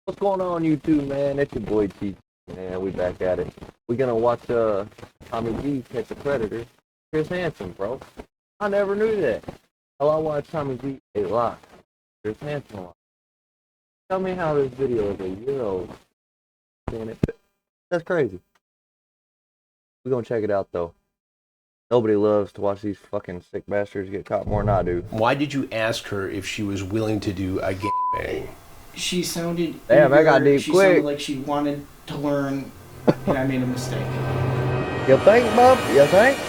What's going on, YouTube, man? It's your boy T. Man, we back at it. We're gonna watch TommyG catch a predator. Chris Hansen, bro. I never knew that. Oh, I watched TommyG a lot. Chris Hansen a lot. Tell me how this video is a year old. Seeing it. That's crazy. We're gonna check it out though. Nobody loves to watch these fucking sick bastards get caught more than I do. Why did you ask her if she was willing to do a gangbang? She sounded Damn, eager. I got deep she quick. sounded like she wanted to learn, and I made a mistake. You think, bub? You think? I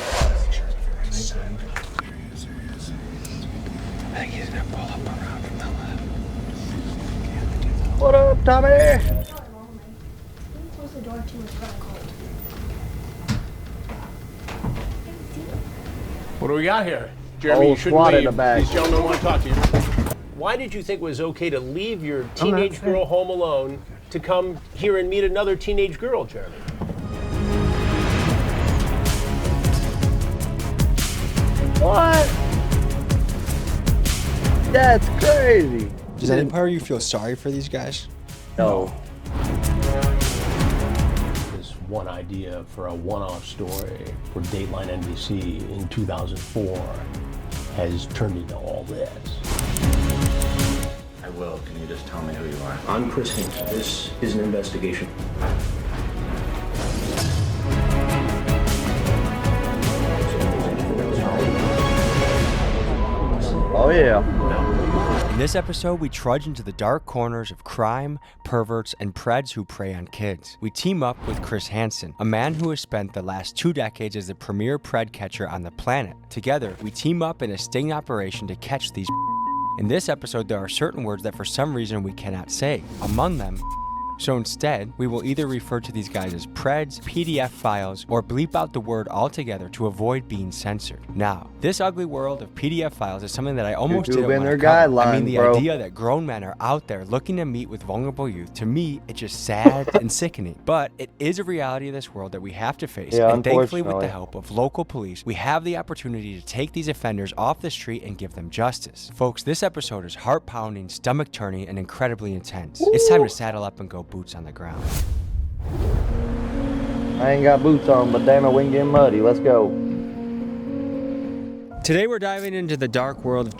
think he's gonna pull up around from the left. What up, Tommy? Close the door too, it's got cold. What do we got here? Jeremy, Oh, you shouldn't squat in leave. the back. These gentlemen want to talk to you. Why did you think it was okay to leave your teenage girl home alone to come here and meet another teenage girl, Jeremy? What? That's crazy. Does any part of you feel sorry for these guys? No. This one idea for a one-off story for Dateline NBC in 2004 has turned into all this. I will. Can you just tell me who you are? I'm Chris Hansen. This is an investigation. Oh yeah. In this episode, we trudge into the dark corners of crime, perverts, and preds who prey on kids. We team up with Chris Hansen, a man who has spent the last 2 decades as the premier pred catcher on the planet. Together, we team up in a sting operation to catch these. In this episode, there are certain words that for some reason we cannot say. Among them, so instead, we will either refer to these guys as preds, PDF files, or bleep out the word altogether to avoid being censored. Now, this ugly world of PDF files is something that I almost YouTube didn't and want to their cover. I mean, guidelines, the bro. idea that grown men are out there looking to meet with vulnerable youth, to me, it's just sad and sickening. But it is a reality of this world that we have to face, Yeah, and thankfully with the unfortunately. help of local police, we have the opportunity to take these offenders off the street and give them justice. Folks, this episode is heart-pounding, stomach-turning, and incredibly intense. It's time to saddle up and go boots on the ground. I ain't got boots on, but damn it, we can get muddy. Let's go. Today we're diving into the dark world of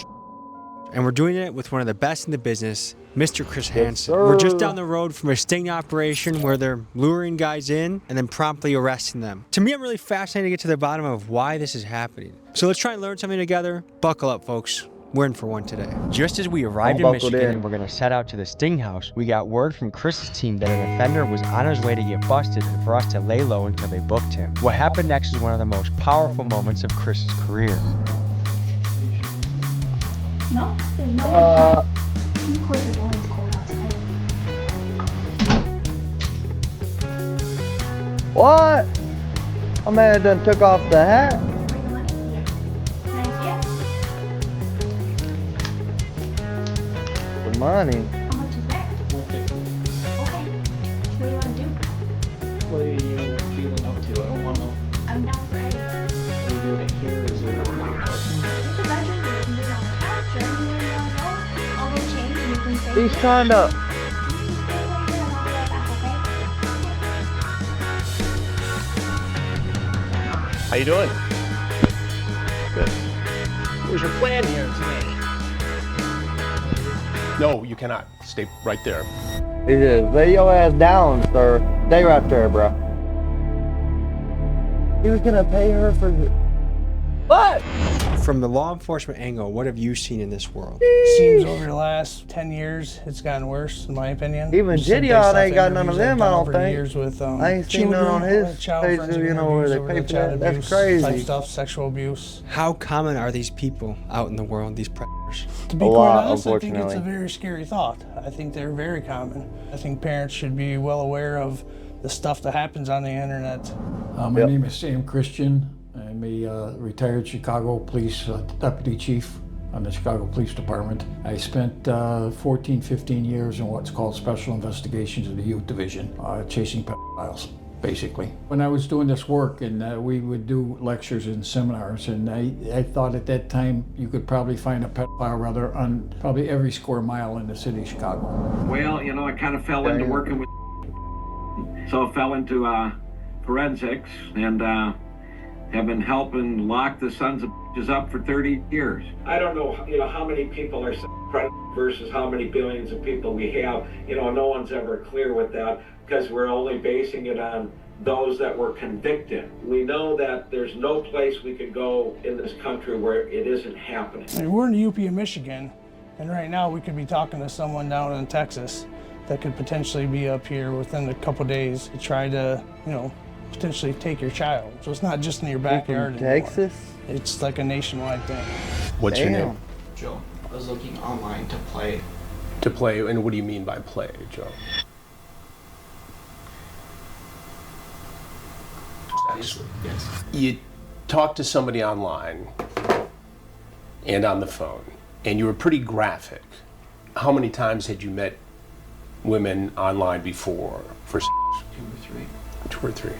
and we're doing it with one of the best in the business, Mr. Chris Hansen. sir. We're just down the road from a sting operation where they're luring guys in and then promptly arresting them. To me, I'm really fascinated to get to the bottom of why this is happening. So let's try and learn something together. Buckle up, folks. We're in for one today. Just as we arrived in buckled Michigan in. and we're gonna set out to the Sting House, we got word from Chris's team that an offender was on his way to get busted and for us to lay low until they booked him. What happened next is one of the most powerful moments of Chris's career. No? There's no Uh, Of course, it's always cold outside. what? My man done took off the hat. Bring money? Yeah. Can I see it? The money. How much is that? Okay. What do you want to do? What are you feeling up to? I don't want to. I'm down for anything. Are you doing it here? Is it? It's a bedroom. You can do it on the couch or anywhere you want to go. I'll go change and you can stay. He's trying to. You stay right here and I'll be right back, okay? How you doing? Good. What was your plan here today? No, you cannot. Stay right there. He says, lay your ass down, sir. Stay right there, bro. He was gonna pay her for the... What? From the law enforcement angle, what have you seen in this world? Seems over the last 10 years, it's gotten worse, in my opinion. Even Just some Gideon based ain't off got none of interviews I've them, I done don't over the think. years with, I ain't seen none on children, his child page, forensic you know, where they interviews pay over for child that. That's abuse crazy. Type stuff, sexual abuse. How common are these people out in the world, these predators? To be A quite lot, honest, I think it's unfortunately. a very scary thought. I think they're very common. I think parents should be well aware of the stuff that happens on the internet. My Yep. name is Sam Christian. I'm a retired Chicago Police Deputy Chief on the Chicago Police Department. I spent 14, 15 years in what's called Special Investigations of the Youth Division, chasing pedophiles. basically. When I was doing this work, and we would do lectures and seminars, and I thought at that time you could probably find a pedophile rather on probably every square mile in the city of Chicago. Well, you know, I kind of fell into working with, so I fell into forensics, and have been helping lock the sons of bitches up for 30 years. I don't know, you know, how many people are versus how many billions of people we have. You know, no one's ever clear with that because we're only basing it on those that were convicted. We know that there's no place we could go in this country where it isn't happening. I mean, we're in the UP of Michigan, and right now we could be talking to someone down in Texas that could potentially be up here within a couple days to try to, you know, potentially take your child. So it's not just in your backyard anymore. Texas? It's like a nationwide thing. What's your name? Joe, I was looking online to play. To play, and what do you mean by play, Joe? Obviously, yes. You talked to somebody online and on the phone, and you were pretty graphic. How many times had you met women online before for sex? 2 or 3. 2 or 3.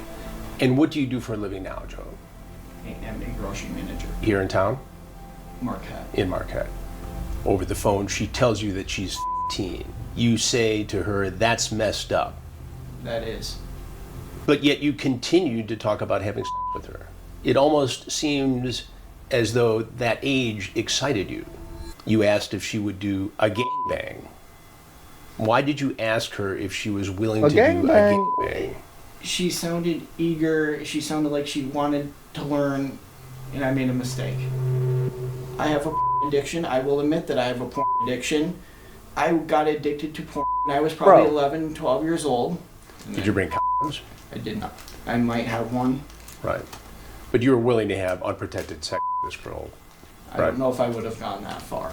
And what do you do for a living now, Joe? I'm a grocery manager. Here in town? Marquette. In Marquette. Over the phone, she tells you that she's 15. You say to her, that's messed up. That is. But yet you continued to talk about having sex with her. It almost seems as though that age excited you. You asked if she would do a gangbang. Why did you ask her if she was willing to do a gangbang? She sounded eager. She sounded like she wanted to learn, and I made a mistake. I have a porn addiction. I will admit that I have a porn addiction. I got addicted to porn when I was probably 11, 12 years old. Did you bring condoms? I did not. I might have one. Right. But you were willing to have unprotected sex with this girl. I don't know if I would have gone that far.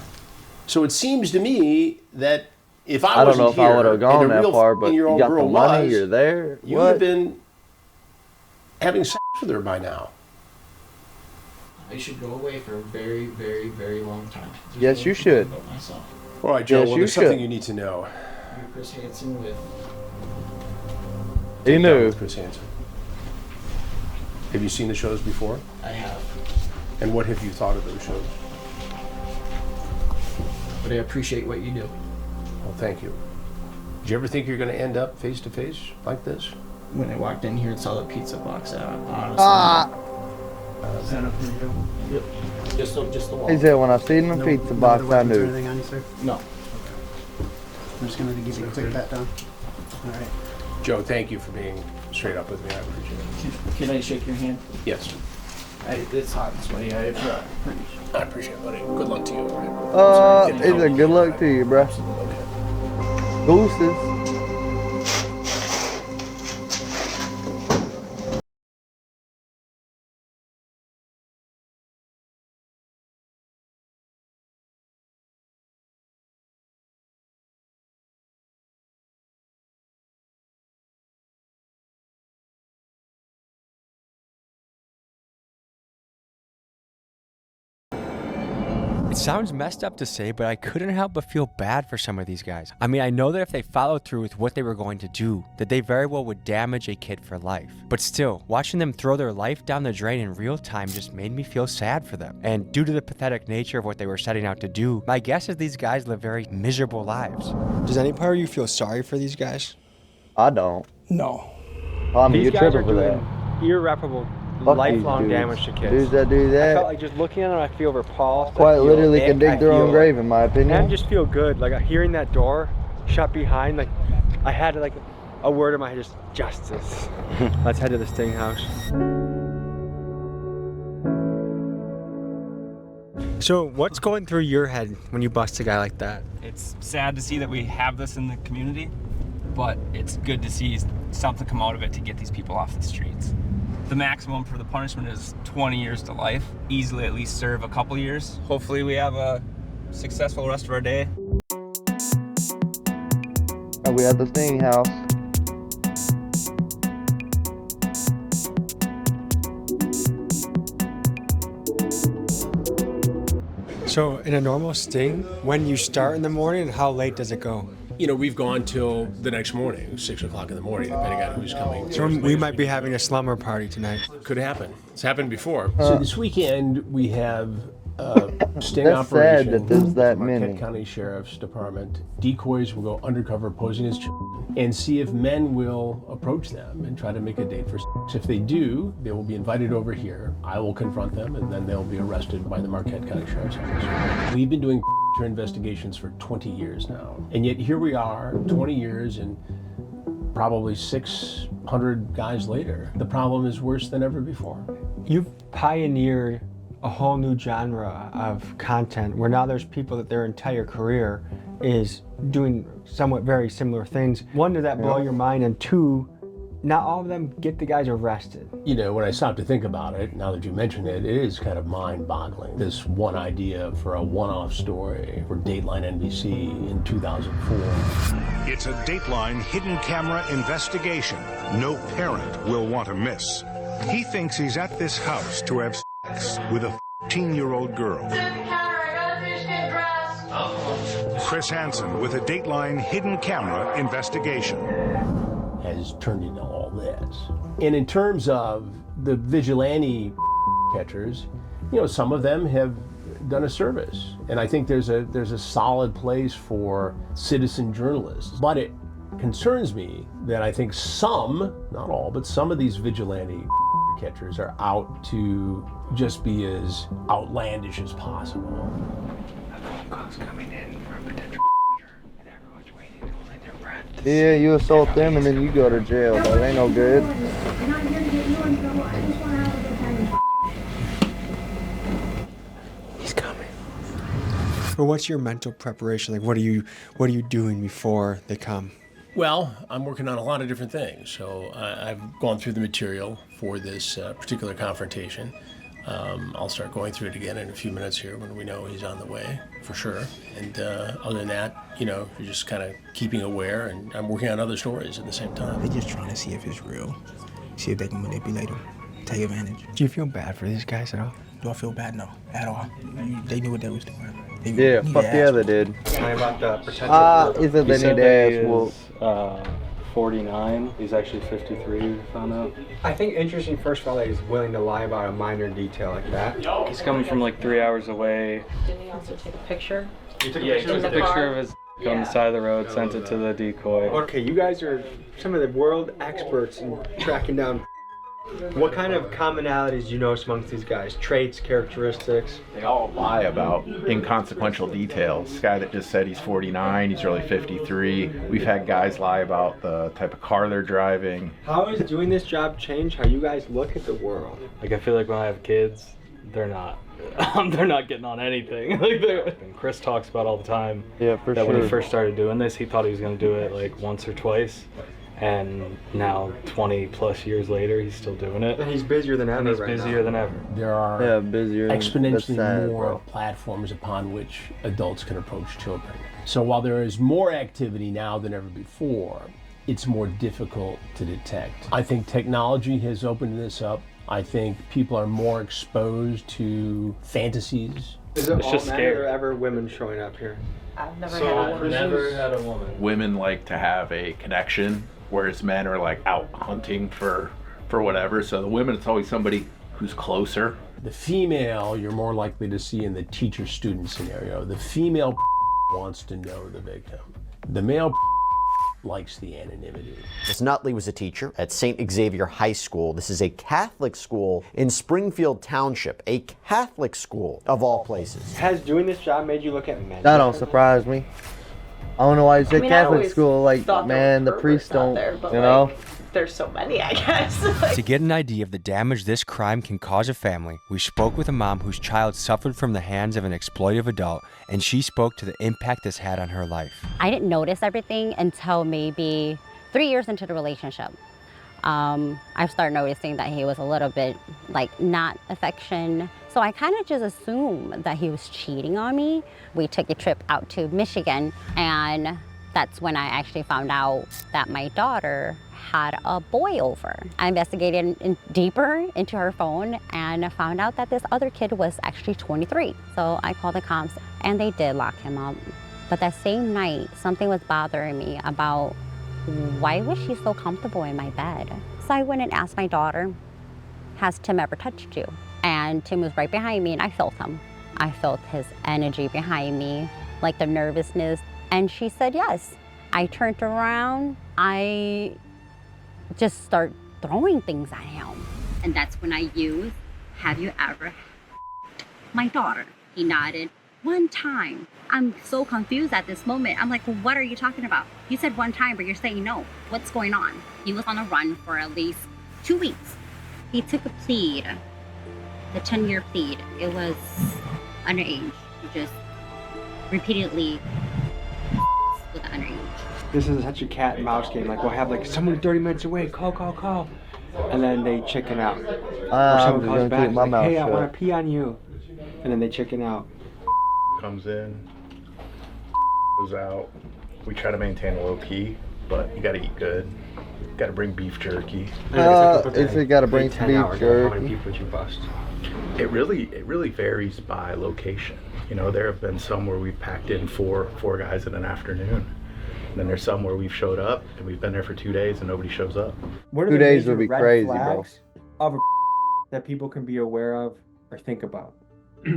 So it seems to me that if I don't know if I would have gone that far, but you got the money, you're there. You would have been having sex with her by now. I should go away for a very, very, very long time. Yes, you should. About myself. All right, Joe, Yes, well, you there's something should. you need to know. You're Chris Hansen with... He knew. Chris Hansen. Have you seen the shows before? I have. And what have you thought of those shows? But I appreciate what you do. Well, thank you. Did you ever think you're going to end up face to face like this? When I walked in here and saw the pizza box out, honestly. Is that up here, Joe? Yep. Just the wall. He said when I seen the pizza box, I Or knew. anything on you, sir? No. I'm just gonna give you a quick pat down. All right. Joe, thank you for being straight up with me. I appreciate it. Can I shake your hand? Yes. It's hot and sweaty. I appreciate it, buddy. Good luck to you. All right? It's a good luck to you, bro. Gooses. It sounds messed up to say, but I couldn't help but feel bad for some of these guys. I mean, I know that if they followed through with what they were going to do, that they very well would damage a kid for life. But still, watching them throw their life down the drain in real time just made me feel sad for them. And due to the pathetic nature of what they were setting out to do, my guess is these guys live very miserable lives. Does any part of you feel sorry for these guys? I don't. No. Tommy, you're tripping for that. Irreparable, Fuck lifelong these damage to kids. Dudes that do I that felt like just looking at them, I feel repulsed. quite I feel literally ick, can dig I their own feel- grave, in my And I opinion. just feel good, like hearing that door shut behind, like I had like a word in my head, just justice. Let's head to the Sting house. So what's going through your head when you bust a guy like that? It's sad to see that we have this in the community, but it's good to see something come out of it to get these people off the streets. The maximum for the punishment is 20 years to life. Easily at least serve a couple years. Hopefully we have a successful rest of our day. And we at the Sting house. So in a normal Sting, when you start in the morning, how late does it go? You know, we've gone till the next morning, 6 o'clock in the morning, depending on who's coming. So we might be having a slumber party tonight. Could happen. It's happened before. So this weekend we have sting That's operation sad that there's that from many. Marquette County Sheriff's Department. Decoys will go undercover posing as children and see if men will approach them and try to make a date for sex. If they do, they will be invited over here. I will confront them, and then they'll be arrested by the Marquette County Sheriff's Office. We've been doing investigations for 20 years now, and yet here we are, 20 years and probably 600 guys later. The problem is worse than ever before. You've pioneered a whole new genre of content where now there's people that their entire career is doing somewhat very similar things. One, did that blow your mind? And two, not all of them get the guys arrested. You know, when I stop to think about it, now that you mention it, it is kind of mind-boggling. This one idea for a one-off story for Dateline NBC in 2004. It's a Dateline hidden camera investigation no parent will want to miss. He thinks he's at this house to have sex with a 15-year-old girl. Chris Hansen with a Dateline hidden camera investigation. Has turned into all this. And in terms of the vigilante catchers, you know, some of them have done a service. And I think there's a solid place for citizen journalists. But it concerns me that I think some, not all, but some of these vigilante catchers are out to just be as outlandish as possible. A phone call's coming in from a potential and everyone's waiting to hold their breath. Yeah, you assault them and then you go to jail. That ain't no good. I'm not here to get you in trouble. I just want to have a good time. He's coming. But what's your mental preparation? Like, what are you doing before they come? Well, I'm working on a lot of different things. So I've gone through the material for this particular confrontation. I'll start going through it again in a few minutes here when we know he's on the way, for sure. And other than that, you know, you're just kind of keeping aware, and I'm working on other stories at the same time. They're just trying to see if it's real, see if they can manipulate him, take advantage. Do you feel bad for these guys at all? Do I feel bad? No, at all. They knew what they was doing. Yeah, fuck yeah, they did. Tell me about the potential. Either they need to ask, well, 49. He's actually 53, we found out. I think interesting, first of all, that he's willing to lie about a minor detail like that. He's coming from like 3 hours away. Didn't he also take a picture? He took a picture of his on the side of the road, sent it to the decoy. Okay, you guys are some of the world experts in tracking down. What kind of commonalities do you notice amongst these guys? Traits, characteristics? They all lie about inconsequential details. This guy that just said he's 49, he's really 53. We've had guys lie about the type of car they're driving. How has doing this job changed how you guys look at the world? Like, I feel like when I have kids, they're not getting on anything. And Chris talks about all the time. Yeah, for that sure. When he first started doing this, he thought he was going to do it like once or twice. And now, 20 plus years later, he's still doing it. And he's busier than ever. And he's busier than ever. There are busier exponentially sad, more bro. platforms upon which adults can approach children. So while there is more activity now than ever before, it's more difficult to detect. I think technology has opened this up. I think people are more exposed to fantasies. Is it It's all just men scary. or ever women showing up here? I've never had a woman. Never had a woman. Women like to have a connection, whereas men are like out hunting for whatever. So the women, it's always somebody who's closer. The female, you're more likely to see in the teacher-student scenario. The female wants to know the victim. The male likes the anonymity. Miss Nutley was a teacher at St. Xavier High School. This is a Catholic school in Springfield Township, a Catholic school of all places. Has doing this job made you look at men? That don't surprise me. I don't know why you say I Catholic always school. Like, thought there man, were the priests perverts out don't, there, but, you know? like, there's so many, I guess. To get an idea of the damage this crime can cause a family, we spoke with a mom whose child suffered from the hands of an exploitive adult, and she spoke to the impact this had on her life. I didn't notice everything until maybe 3 years into the relationship. I started noticing that he was a little bit like not affection. So I kind of just assumed that he was cheating on me. We took a trip out to Michigan, and that's when I actually found out that my daughter had a boy over. I investigated deeper into her phone and found out that this other kid was actually 23. So I called the cops, and they did lock him up. But that same night, something was bothering me about why was she so comfortable in my bed? So I went and asked my daughter, has Tim ever touched you? And Tim was right behind me and I felt him. I felt his energy behind me, like the nervousness. And she said yes. I turned around, I just start throwing things at him. And that's when I used, have you ever my daughter? He nodded. One time. I'm so confused at this moment. I'm like, well, what are you talking about? You said one time, but you're saying no. What's going on? He was on a run for at least 2 weeks. He took a plead, the 10-year plead. It was underage. He just repeatedly with underage. This is such a cat and mouse game. Like, we'll have like someone 30 minutes away, call. And then they chicken out. Or someone calls back, like, hey, I want to pee on you. And then they chicken out. Comes in, goes out. We try to maintain a low key, but you gotta eat good. Gotta bring beef jerky. If you gotta bring beef jerky. How many people would you bust? It really varies by location. You know, there have been some where we've packed in four guys in an afternoon. And then there's some where we've showed up and we've been there for 2 days and nobody shows up. What are 2 the days major would be red crazy, bro. flags of a that people can be aware of or think about?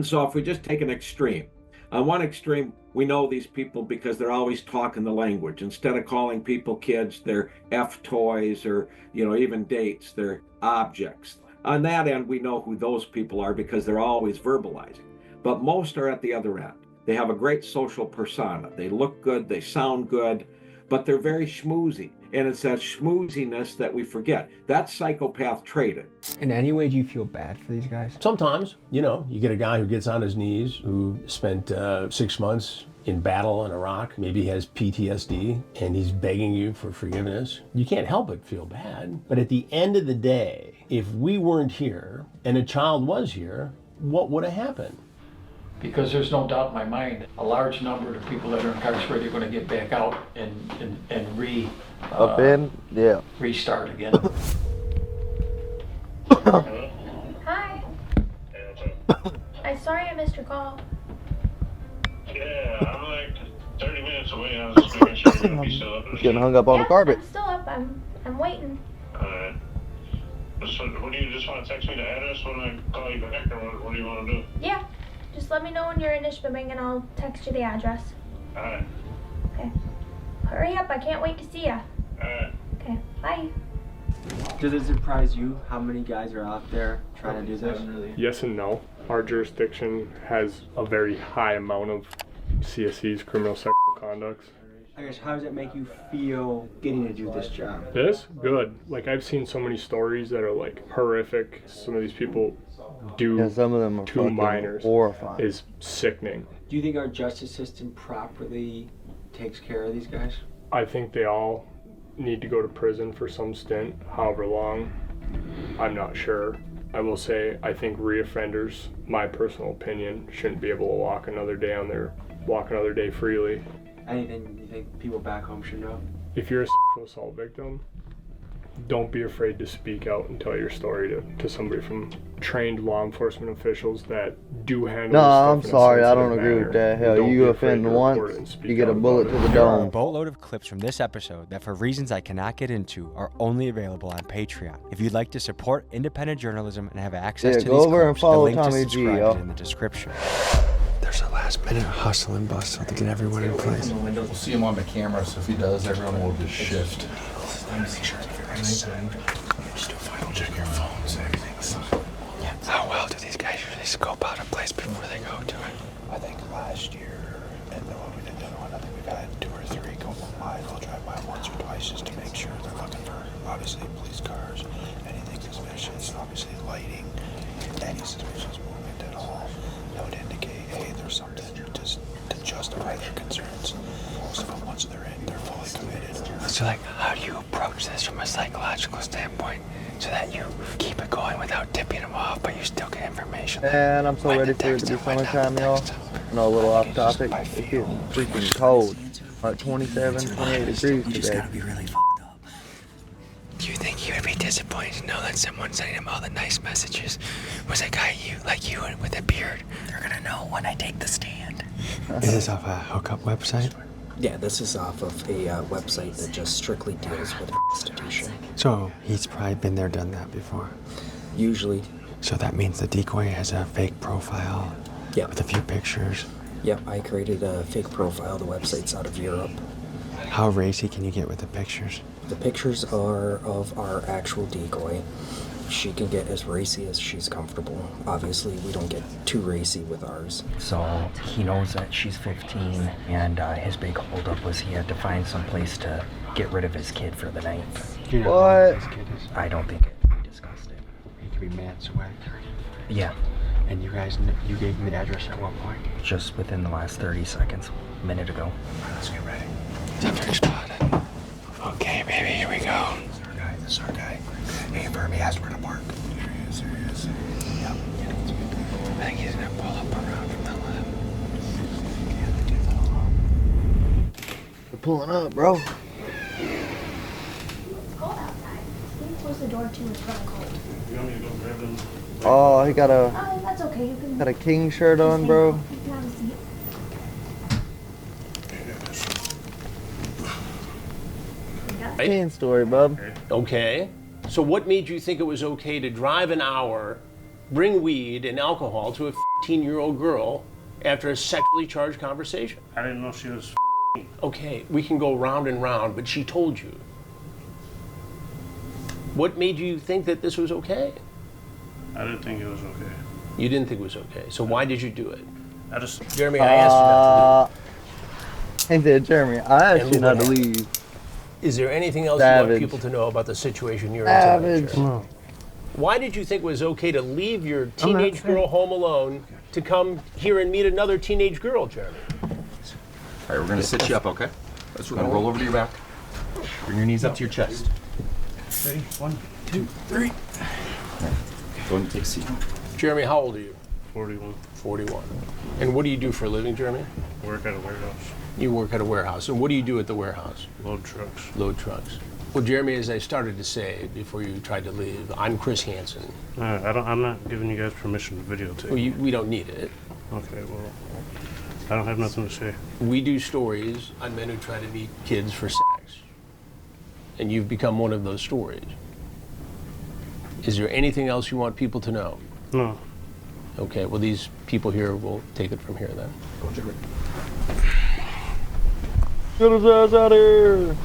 So if we just take an extreme, on one extreme, we know these people because they're always talking the language. Instead of calling people kids, they're F toys or, you know, even dates, they're objects. On that end, we know who those people are because they're always verbalizing. But most are at the other end. They have a great social persona. They look good, they sound good, but they're very schmoozy. And it's that schmooziness that we forget. That's psychopath traded. In any way, do you feel bad for these guys? Sometimes, you know, you get a guy who gets on his knees, who spent 6 months in battle in Iraq, maybe has PTSD, and he's begging you for forgiveness. You can't help but feel bad. But at the end of the day, if we weren't here and a child was here, what would have happened? Because there's no doubt in my mind, a large number of people that are incarcerated are going to get back out and restart again. Hi. I'm sorry I missed your call. Yeah, I'm like 30 minutes away. I was just making sure you're going to be still up. Getting hung up on the carpet. I'm still up. I'm waiting. Alright. So, what do you just want to text me the address when I call you back, or what do you want to do? Yeah. Just let me know when you're in Ishpeming and I'll text you the address. Alright. Okay. Hurry up. I can't wait to see ya. Alright. Okay. Bye. Does it surprise you how many guys are out there trying to do this? Yes and no. Our jurisdiction has a very high amount of CSCs, criminal sexual conducts. I guess, how does it make you feel getting to do this job? This? Good. Like, I've seen so many stories that are like horrific. Some of these people do some of them are to minors. Horrifying. Is sickening. Do you think our justice system properly takes care of these guys? I think they all need to go to prison for some stint, however long. I'm not sure. I will say, I think reoffenders, my personal opinion, shouldn't be able to walk another day freely. Anything you think people back home should know? If you're a sexual assault victim, don't be afraid to speak out and tell your story to somebody from trained law enforcement officials that do handle No, this stuff I'm in a sorry, I sensitive don't agree manner. with that. Hell, Don't you be afraid offend to report once, it and speak you get a out bullet about to it. the There are a dome. boatload of clips from this episode that, for reasons I cannot get into, are only available on Patreon. If you'd like to support independent journalism and have access to go these over and clips, follow the link to TommyG, subscribe yo. is in the description. There's a last-minute hustle and bustle to get everyone in place. We'll see him on the camera, so if he does, everyone will just shift. Make sure everybody's signed. Just do a final check your phones, everything's. How well do these guys usually scope out a place before they go to it? I think last year, and then when we did the other one, I think we've had 2 or 3 go by. They'll drive by once or twice just to make sure they're looking for, obviously, police cars, anything suspicious, obviously lighting, any suspicious movement at all. That would indicate, hey, there's something just to justify their concerns. So once they're in, they're fully committed. So, like, how do you approach this from a psychological standpoint so that you keep it going without tipping them off, but you still get information? And I'm so ready for it to be summertime, y'all. No, a little off topic. It's getting freaking cold. Like 27, 28 degrees today. Do you think he would be disappointed to know that someone sending him all the nice messages was a guy like you with a beard? They're gonna know when I take the stand. Is this off a hookup website? Yeah, this is off of a website that just strictly deals with prostitution. So he's probably been there, done that before. Usually. So that means the decoy has a fake profile with a few pictures. Yep, I created a fake profile. The website's out of Europe. How racy can you get with the pictures? The pictures are of our actual decoy. She can get as racy as she's comfortable. Obviously, we don't get too racy with ours. So he knows that she's 15, and his big holdup was he had to find some place to get rid of his kid for the night. Do you know how old this kid is? I don't think we discussed it. He could be minutes away. Yeah. And you gave him the address at what point? Just within the last 30 seconds, a minute ago. Let's get ready. Subject spotted. Okay, baby, here we go. This is our guy. Hey, Verb, he asked where to park. There he is. Yep. I think he's gonna pull up around from the left. We're pulling up, bro. It's cold outside. Can you close the door too? It's really cold. You want me to go grab him? Oh, he got That's okay. You can. a king shirt on, bro. You can have a seat. King story, bub. Okay. So what made you think it was okay to drive an hour, bring weed and alcohol to a 15-year-old girl after a sexually charged conversation? I didn't know she was. Okay, we can go round and round, but she told you. What made you think that this was okay? I didn't think it was okay. You didn't think it was okay. So why did you do it? I just. Jeremy, I asked you not to do it. Hey there, Jeremy. I asked you not to leave. Is there anything else Savage. you want people to know about the situation you're in Savage. tonight, Jeremy? Why did you think it was okay to leave your teenage girl home alone to come here and meet another teenage girl, Jeremy? All right, we're gonna sit you up, okay? Let's roll over to your back. Bring your knees up to your chest. Ready? 1, 2, 3. Go ahead and take a seat. Jeremy, how old are you? 41. 41. And what do you do for a living, Jeremy? Work at a warehouse. You work at a warehouse. And what do you do at the warehouse? Load trucks. Load trucks. Well, Jeremy, as I started to say before you tried to leave, I'm Chris Hansen. I'm not giving you guys permission to videotape. Well, we don't need it. Okay, well, I don't have nothing to say. We do stories on men who try to meet kids for sex. And you've become one of those stories. Is there anything else you want people to know? No. Okay, well, these people here will take it from here then. Go, Jeremy. Get his ass out of here.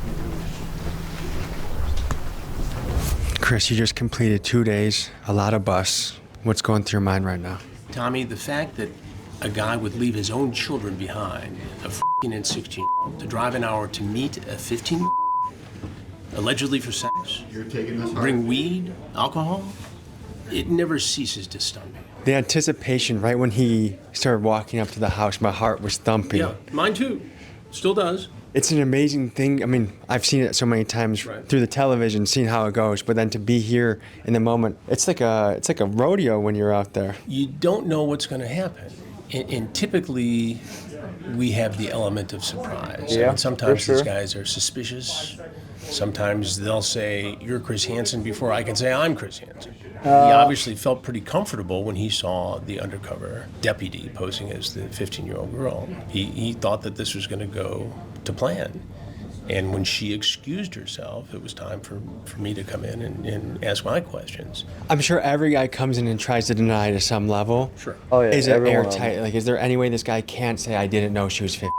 Chris, you just completed 2 days, a lot of bus. What's going through your mind right now? Tommy, the fact that a guy would leave his own children behind, a 14 and 16, to drive an hour to meet a 15, allegedly for sex, bring weed, alcohol, it never ceases to stun me. The anticipation, right when he started walking up to the house, my heart was thumping. Yeah, mine too. Still does. It's an amazing thing. I mean, I've seen it so many times through the television, seen how it goes, but then to be here in the moment, it's like a rodeo when you're out there. You don't know what's going to happen. And typically, we have the element of surprise. Yeah, I mean, sometimes for these sure. guys are suspicious. Sometimes they'll say, "You're Chris Hansen," before I can say, "I'm Chris Hansen." He obviously felt pretty comfortable when he saw the undercover deputy posing as the 15-year-old girl. He thought that this was going to go to plan. And when she excused herself, it was time for me to come in and ask my questions. I'm sure every guy comes in and tries to deny to some level. Sure. Oh, yeah, Is it everyone. airtight? Like, is there any way this guy can't say, I didn't know she was 15?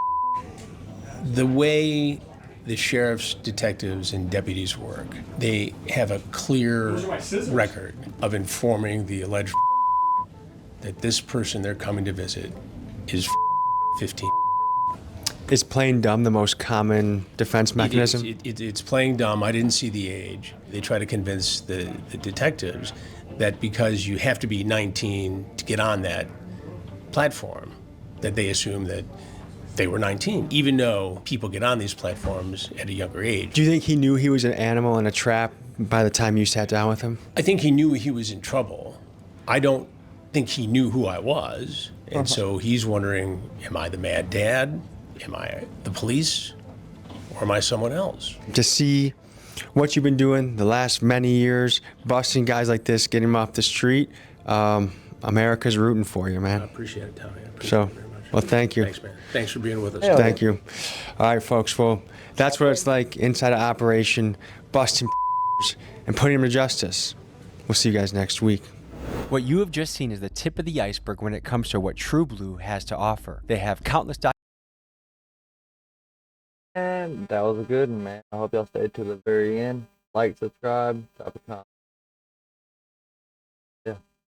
The way the sheriff's detectives and deputies work, they have a clear record of informing the alleged that this person they're coming to visit is 15. Is playing dumb the most common defense mechanism? It's playing dumb. I didn't see the age. They try to convince the detectives that because you have to be 19 to get on that platform, that they assume that they were 19, even though people get on these platforms at a younger age. Do you think he knew he was an animal in a trap by the time you sat down with him? I think he knew he was in trouble. I don't think he knew who I was. And so he's wondering, am I the mad dad? Am I the police? Or am I someone else? To see what you've been doing the last many years, busting guys like this, getting them off the street, America's rooting for you, man. I appreciate it, Tommy. I appreciate So, it very much. Well, thank you. Thanks, man. Thanks for being with us. Thank you. All right, folks. Well, that's what it's like inside of Operation busting and putting them to justice. We'll see you guys next week. What you have just seen is the tip of the iceberg when it comes to what True Blue has to offer. They have countless And that was a good one, man. I hope y'all stayed to the very end. Like, subscribe, drop a comment.